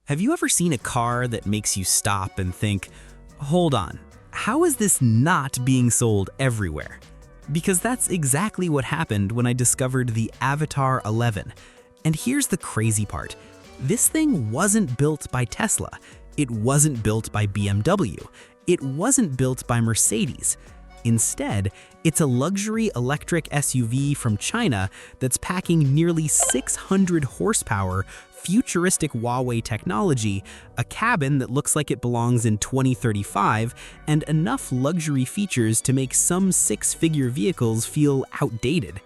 Have you ever seen a car that makes you stop and think, hold on, how is this not being sold everywhere? Because that's exactly what happened when I discovered the AVATR 11. And here's the crazy part. This thing wasn't built by Tesla. It wasn't built by BMW. It wasn't built by Mercedes. Instead, it's a luxury electric SUV from China that's packing nearly 600 horsepower, futuristic Huawei technology, a cabin that looks like it belongs in 2035, and enough luxury features to make some six-figure vehicles feel outdated.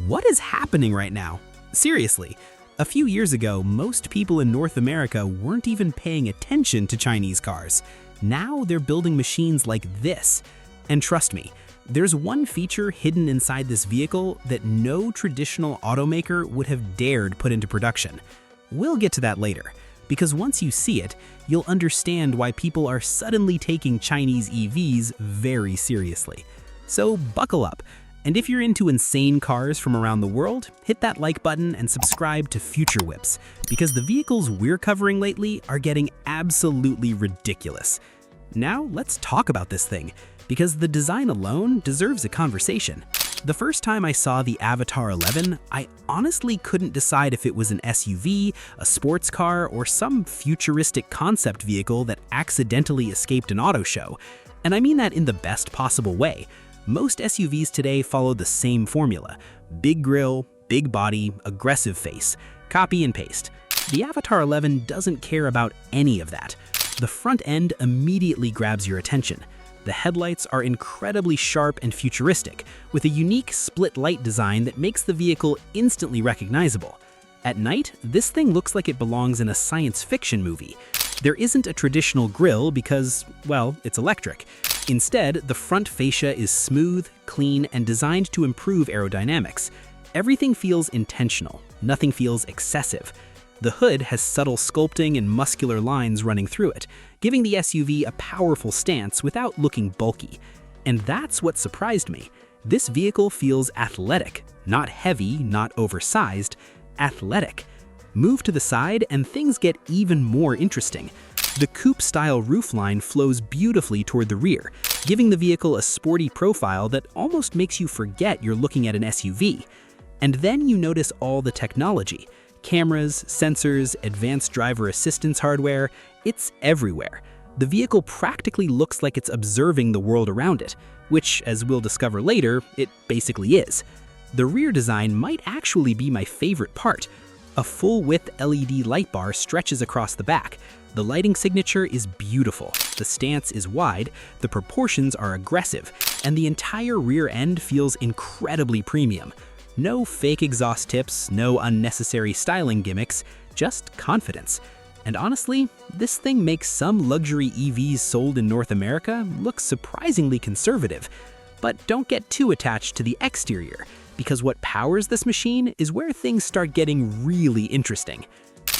What is happening right now? Seriously, a few years ago, most people in North America weren't even paying attention to Chinese cars. Now they're building machines like this. And trust me, there's one feature hidden inside this vehicle that no traditional automaker would have dared put into production. We'll get to that later, because once you see it, you'll understand why people are suddenly taking Chinese EVs very seriously. So buckle up, and if you're into insane cars from around the world, hit that like button and subscribe to Future Whips, because the vehicles we're covering lately are getting absolutely ridiculous. Now let's talk about this thing, because the design alone deserves a conversation. The first time I saw the AVATR 11, I honestly couldn't decide if it was an SUV, a sports car, or some futuristic concept vehicle that accidentally escaped an auto show. And I mean that in the best possible way. Most SUVs today follow the same formula: big grille, big body, aggressive face, copy and paste. The AVATR 11 doesn't care about any of that. The front end immediately grabs your attention. The headlights are incredibly sharp and futuristic, with a unique split light design that makes the vehicle instantly recognizable. At night, this thing looks like it belongs in a science fiction movie. There isn't a traditional grille because, well, it's electric. Instead, the front fascia is smooth, clean, and designed to improve aerodynamics. Everything feels intentional, nothing feels excessive. The hood has subtle sculpting and muscular lines running through it, giving the SUV a powerful stance without looking bulky. And that's what surprised me. This vehicle feels athletic, not heavy, not oversized, athletic. Move to the side and things get even more interesting. The coupe-style roofline flows beautifully toward the rear, giving the vehicle a sporty profile that almost makes you forget you're looking at an SUV. And then you notice all the technology. Cameras, sensors, advanced driver assistance hardware, it's everywhere. The vehicle practically looks like it's observing the world around it, which, as we'll discover later, it basically is. The rear design might actually be my favorite part. A full-width LED light bar stretches across the back. The lighting signature is beautiful, the stance is wide, the proportions are aggressive, and the entire rear end feels incredibly premium. No fake exhaust tips, no unnecessary styling gimmicks, just confidence. And honestly, this thing makes some luxury EVs sold in North America look surprisingly conservative. But don't get too attached to the exterior, because what powers this machine is where things start getting really interesting.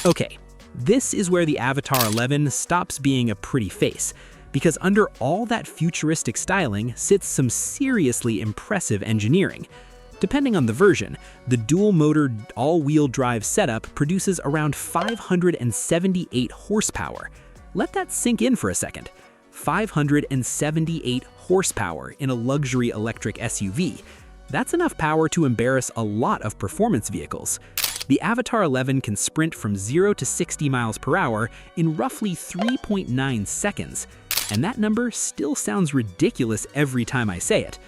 Okay, this is where the AVATR 11 stops being a pretty face, because under all that futuristic styling sits some seriously impressive engineering. Depending on the version, the dual-motor all-wheel drive setup produces around 578 horsepower. Let that sink in for a second. 578 horsepower in a luxury electric SUV. That's enough power to embarrass a lot of performance vehicles. The AVATR 11 can sprint from 0 to 60 miles per hour in roughly 3.9 seconds. And that number still sounds ridiculous every time I say it.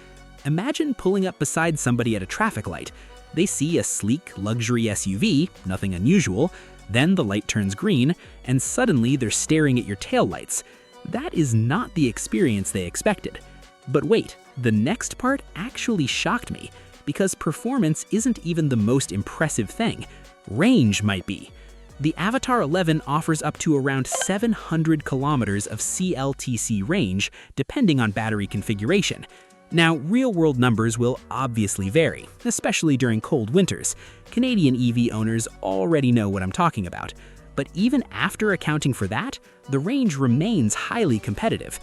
Imagine pulling up beside somebody at a traffic light. They see a sleek, luxury SUV, nothing unusual, then the light turns green, and suddenly they're staring at your taillights. That is not the experience they expected. But wait, the next part actually shocked me, because performance isn't even the most impressive thing. Range might be. The AVATR 11 offers up to around 700 kilometers of CLTC range, depending on battery configuration. Now, real-world numbers will obviously vary, especially during cold winters. Canadian EV owners already know what I'm talking about. But even after accounting for that, the range remains highly competitive.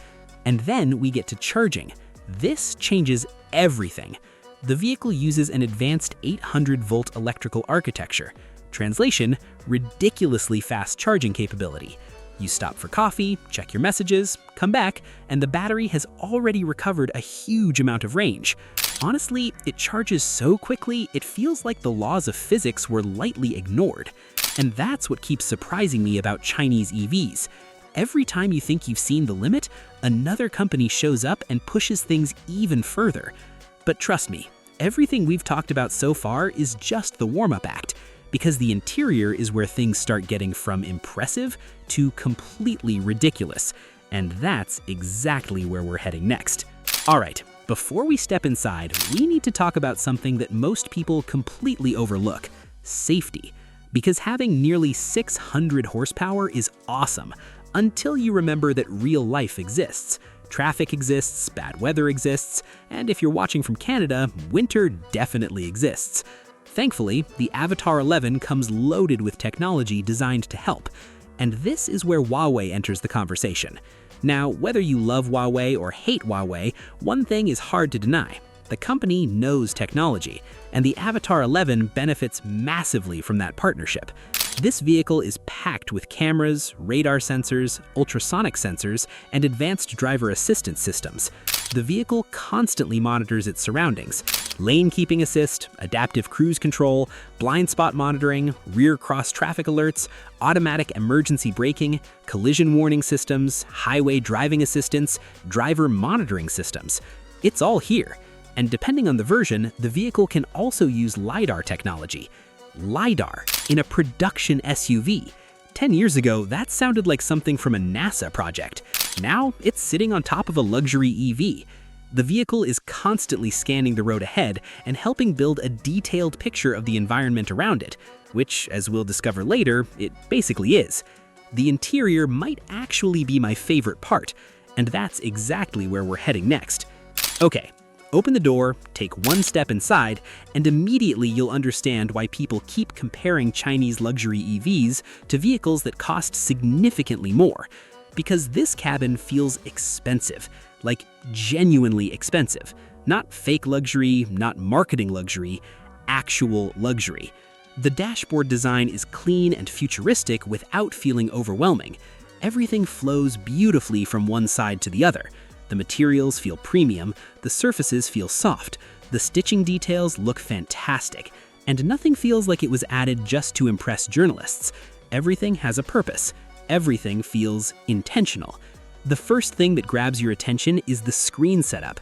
And then we get to charging. This changes everything. The vehicle uses an advanced 800-volt electrical architecture. Translation, ridiculously fast charging capability. You stop for coffee, check your messages, come back, and the battery has already recovered a huge amount of range. Honestly, it charges so quickly, it feels like the laws of physics were lightly ignored. And that's what keeps surprising me about Chinese EVs. Every time you think you've seen the limit, another company shows up and pushes things even further. But trust me, everything we've talked about so far is just the warm-up act, because the interior is where things start getting from impressive to completely ridiculous. And that's exactly where we're heading next. All right, before we step inside, we need to talk about something that most people completely overlook: safety. Because having nearly 600 horsepower is awesome, until you remember that real life exists. Traffic exists, bad weather exists, and if you're watching from Canada, winter definitely exists. Thankfully, the AVATR 11 comes loaded with technology designed to help. And this is where Huawei enters the conversation. Now, whether you love Huawei or hate Huawei, one thing is hard to deny: the company knows technology, and the AVATR 11 benefits massively from that partnership. This vehicle is packed with cameras, radar sensors, ultrasonic sensors, and advanced driver assistance systems. The vehicle constantly monitors its surroundings: lane keeping assist, adaptive cruise control, blind spot monitoring, rear cross traffic alerts, automatic emergency braking, collision warning systems, highway driving assistance, driver monitoring systems. It's all here. And depending on the version, the vehicle can also use LiDAR technology. LiDAR in a production SUV. 10 years ago, that sounded like something from a NASA project. Now, it's sitting on top of a luxury EV. The vehicle is constantly scanning the road ahead and helping build a detailed picture of the environment around it, which, as we'll discover later, it basically is. The interior might actually be my favorite part, and that's exactly where we're heading next. Okay. Open the door, take one step inside, and immediately you'll understand why people keep comparing Chinese luxury EVs to vehicles that cost significantly more. Because this cabin feels expensive, like genuinely expensive. Not fake luxury, not marketing luxury, actual luxury. The dashboard design is clean and futuristic without feeling overwhelming. Everything flows beautifully from one side to the other. The materials feel premium, the surfaces feel soft, the stitching details look fantastic, and nothing feels like it was added just to impress journalists. Everything has a purpose. Everything feels intentional. The first thing that grabs your attention is the screen setup.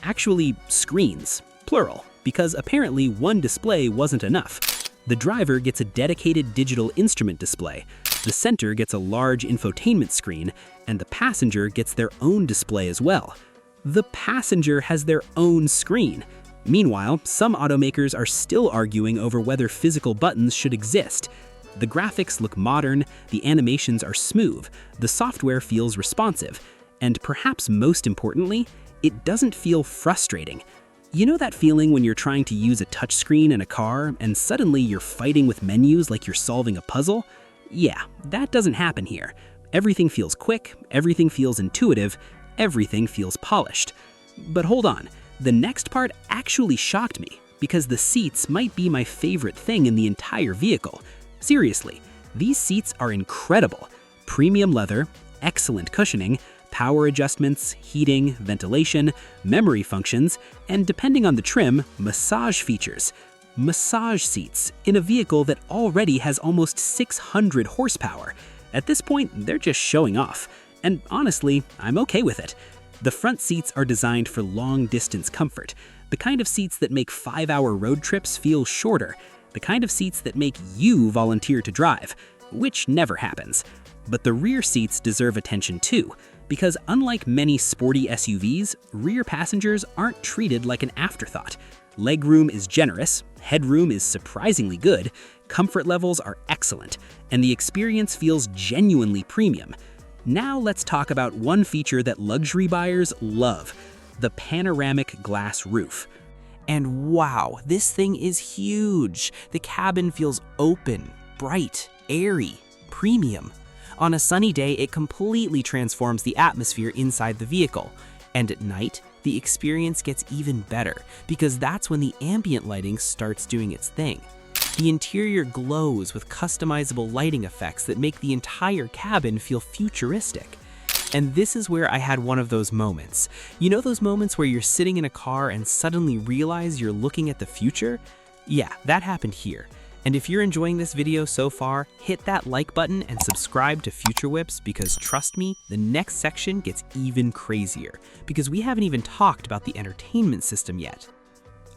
Actually, screens, plural, because apparently one display wasn't enough. The driver gets a dedicated digital instrument display. The center gets a large infotainment screen, and the passenger gets their own display as well. The passenger has their own screen. Meanwhile, some automakers are still arguing over whether physical buttons should exist. The graphics look modern, the animations are smooth, the software feels responsive, and perhaps most importantly, it doesn't feel frustrating. You know that feeling when you're trying to use a touchscreen in a car and suddenly you're fighting with menus like you're solving a puzzle? Yeah, that doesn't happen here. Everything feels quick, everything feels intuitive, everything feels polished. But hold on, the next part actually shocked me, because the seats might be my favorite thing in the entire vehicle. Seriously, these seats are incredible. Premium leather, excellent cushioning, power adjustments, heating, ventilation, memory functions, and depending on the trim, massage features. Massage seats in a vehicle that already has almost 600 horsepower. At this point, they're just showing off. And honestly, I'm okay with it. The front seats are designed for long-distance comfort, the kind of seats that make 5-hour road trips feel shorter, the kind of seats that make you volunteer to drive, which never happens. But the rear seats deserve attention too, because unlike many sporty SUVs, rear passengers aren't treated like an afterthought. Legroom is generous, headroom is surprisingly good, comfort levels are excellent, and the experience feels genuinely premium. Now let's talk about one feature that luxury buyers love: the panoramic glass roof. And wow, this thing is huge. The cabin feels open, bright, airy, premium. On a sunny day, it completely transforms the atmosphere inside the vehicle. And at night, the experience gets even better, because that's when the ambient lighting starts doing its thing. The interior glows with customizable lighting effects that make the entire cabin feel futuristic. And this is where I had one of those moments. You know those moments where you're sitting in a car and suddenly realize you're looking at the future? Yeah, that happened here. And if you're enjoying this video so far, hit that like button and subscribe to Future Whips, because trust me, the next section gets even crazier, because we haven't even talked about the entertainment system yet.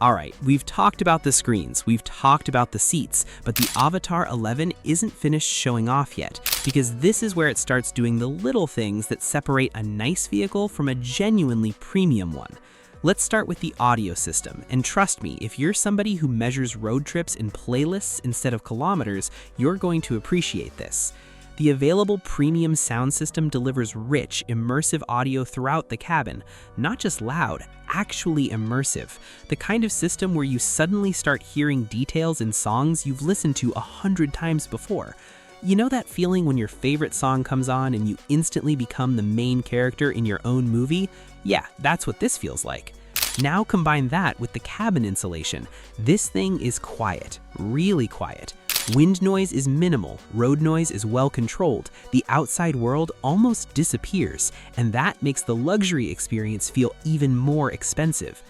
Alright, we've talked about the screens, we've talked about the seats, but the AVATR 11 isn't finished showing off yet, because this is where it starts doing the little things that separate a nice vehicle from a genuinely premium one. Let's start with the audio system, and trust me, if you're somebody who measures road trips in playlists instead of kilometers, you're going to appreciate this. The available premium sound system delivers rich, immersive audio throughout the cabin, not just loud, actually immersive, the kind of system where you suddenly start hearing details in songs you've listened to 100 times before. You know that feeling when your favorite song comes on and you instantly become the main character in your own movie? Yeah, that's what this feels like. Now combine that with the cabin insulation. This thing is quiet, really quiet. Wind noise is minimal, road noise is well controlled, the outside world almost disappears, and that makes the luxury experience feel even more expensive.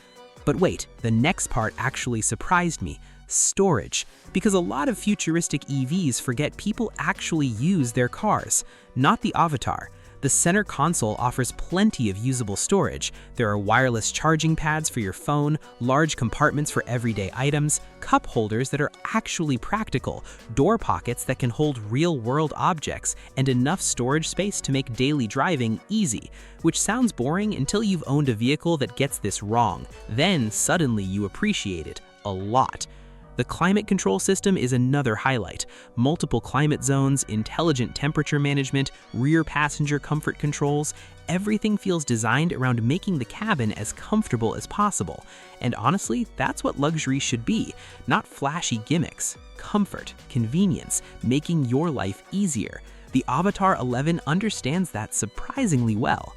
But wait, the next part actually surprised me. Storage. Because a lot of futuristic EVs forget people actually use their cars, not the AVATR. The center console offers plenty of usable storage. There are wireless charging pads for your phone, large compartments for everyday items, cup holders that are actually practical, door pockets that can hold real-world objects, and enough storage space to make daily driving easy, which sounds boring until you've owned a vehicle that gets this wrong. Then suddenly you appreciate it a lot. The climate control system is another highlight. Multiple climate zones, intelligent temperature management, rear passenger comfort controls, everything feels designed around making the cabin as comfortable as possible. And honestly, that's what luxury should be, not flashy gimmicks. Comfort, convenience, making your life easier. The AVATR 11 understands that surprisingly well.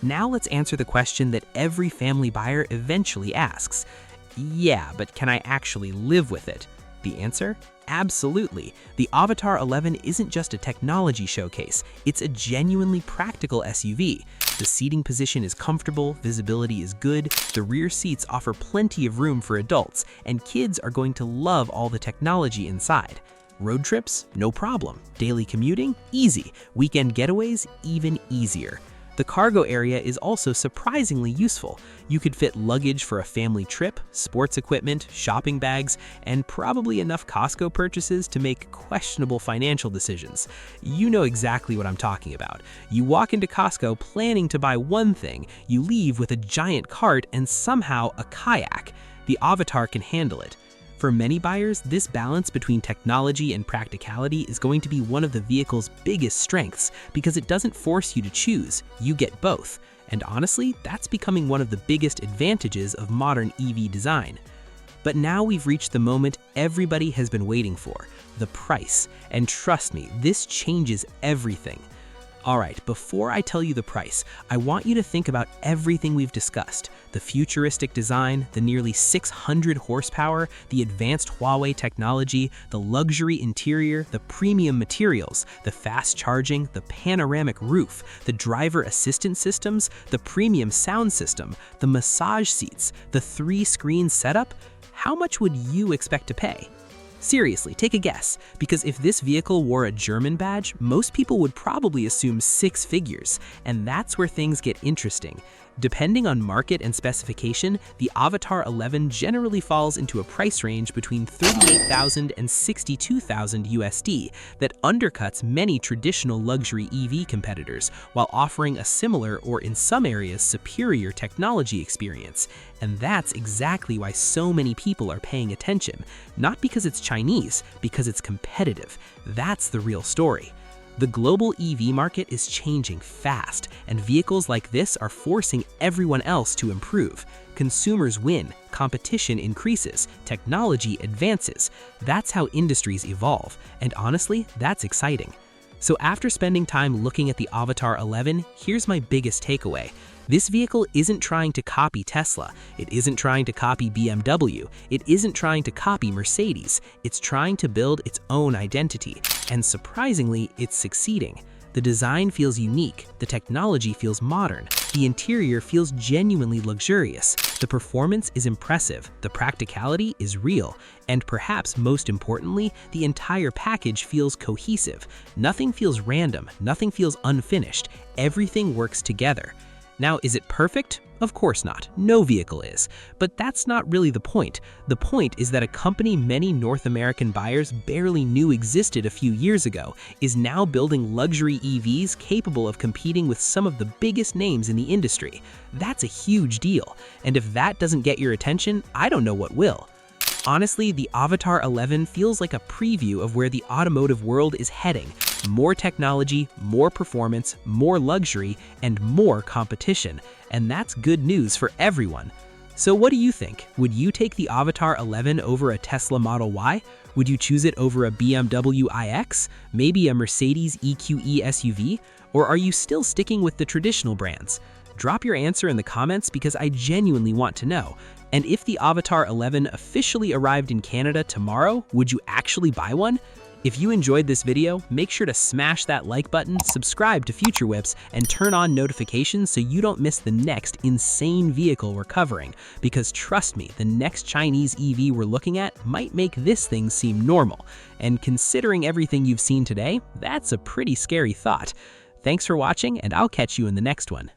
Now let's answer the question that every family buyer eventually asks. Yeah, but can I actually live with it? The answer? Absolutely. The AVATR 11 isn't just a technology showcase, it's a genuinely practical SUV. The seating position is comfortable, visibility is good, the rear seats offer plenty of room for adults, and kids are going to love all the technology inside. Road trips? No problem. Daily commuting? Easy. Weekend getaways? Even easier. The cargo area is also surprisingly useful. You could fit luggage for a family trip, sports equipment, shopping bags, and probably enough Costco purchases to make questionable financial decisions. You know exactly what I'm talking about. You walk into Costco planning to buy one thing, you leave with a giant cart and somehow a kayak. The AVATR can handle it. For many buyers, this balance between technology and practicality is going to be one of the vehicle's biggest strengths, because it doesn't force you to choose, you get both. And honestly, that's becoming one of the biggest advantages of modern EV design. But now we've reached the moment everybody has been waiting for, the price. And trust me, this changes everything. Alright, before I tell you the price, I want you to think about everything we've discussed. The futuristic design, the nearly 600 horsepower, the advanced Huawei technology, the luxury interior, the premium materials, the fast charging, the panoramic roof, the driver assistance systems, the premium sound system, the massage seats, the 3-screen setup. How much would you expect to pay? Seriously, take a guess, because if this vehicle wore a German badge, most people would probably assume 6 figures, and that's where things get interesting. Depending on market and specification, the AVATR 11 generally falls into a price range between $38,000 and $62,000 USD that undercuts many traditional luxury EV competitors, while offering a similar or in some areas superior technology experience. And that's exactly why so many people are paying attention. Not because it's Chinese, because it's competitive. That's the real story. The global EV market is changing fast, and vehicles like this are forcing everyone else to improve. Consumers win, competition increases, technology advances. That's how industries evolve, and honestly, that's exciting. So after spending time looking at the AVATR 11, here's my biggest takeaway. This vehicle isn't trying to copy Tesla, it isn't trying to copy BMW, it isn't trying to copy Mercedes, it's trying to build its own identity, and surprisingly, it's succeeding. The design feels unique, the technology feels modern, the interior feels genuinely luxurious, the performance is impressive, the practicality is real, and perhaps most importantly, the entire package feels cohesive. Nothing feels random, nothing feels unfinished, everything works together. Now, is it perfect? Of course not. No vehicle is. But that's not really the point. The point is that a company many North American buyers barely knew existed a few years ago is now building luxury EVs capable of competing with some of the biggest names in the industry. That's a huge deal. And if that doesn't get your attention, I don't know what will. Honestly, the AVATR 11 feels like a preview of where the automotive world is heading. More technology, more performance, more luxury, and more competition. And that's good news for everyone. So what do you think? Would you take the AVATR 11 over a Tesla Model Y? Would you choose it over a BMW iX? Maybe a Mercedes EQE SUV? Or are you still sticking with the traditional brands? Drop your answer in the comments because I genuinely want to know. And if the AVATR 11 officially arrived in Canada tomorrow, would you actually buy one? If you enjoyed this video, make sure to smash that like button, subscribe to Future Whips, and turn on notifications so you don't miss the next insane vehicle we're covering. Because trust me, the next Chinese EV we're looking at might make this thing seem normal. And considering everything you've seen today, that's a pretty scary thought. Thanks for watching, and I'll catch you in the next one.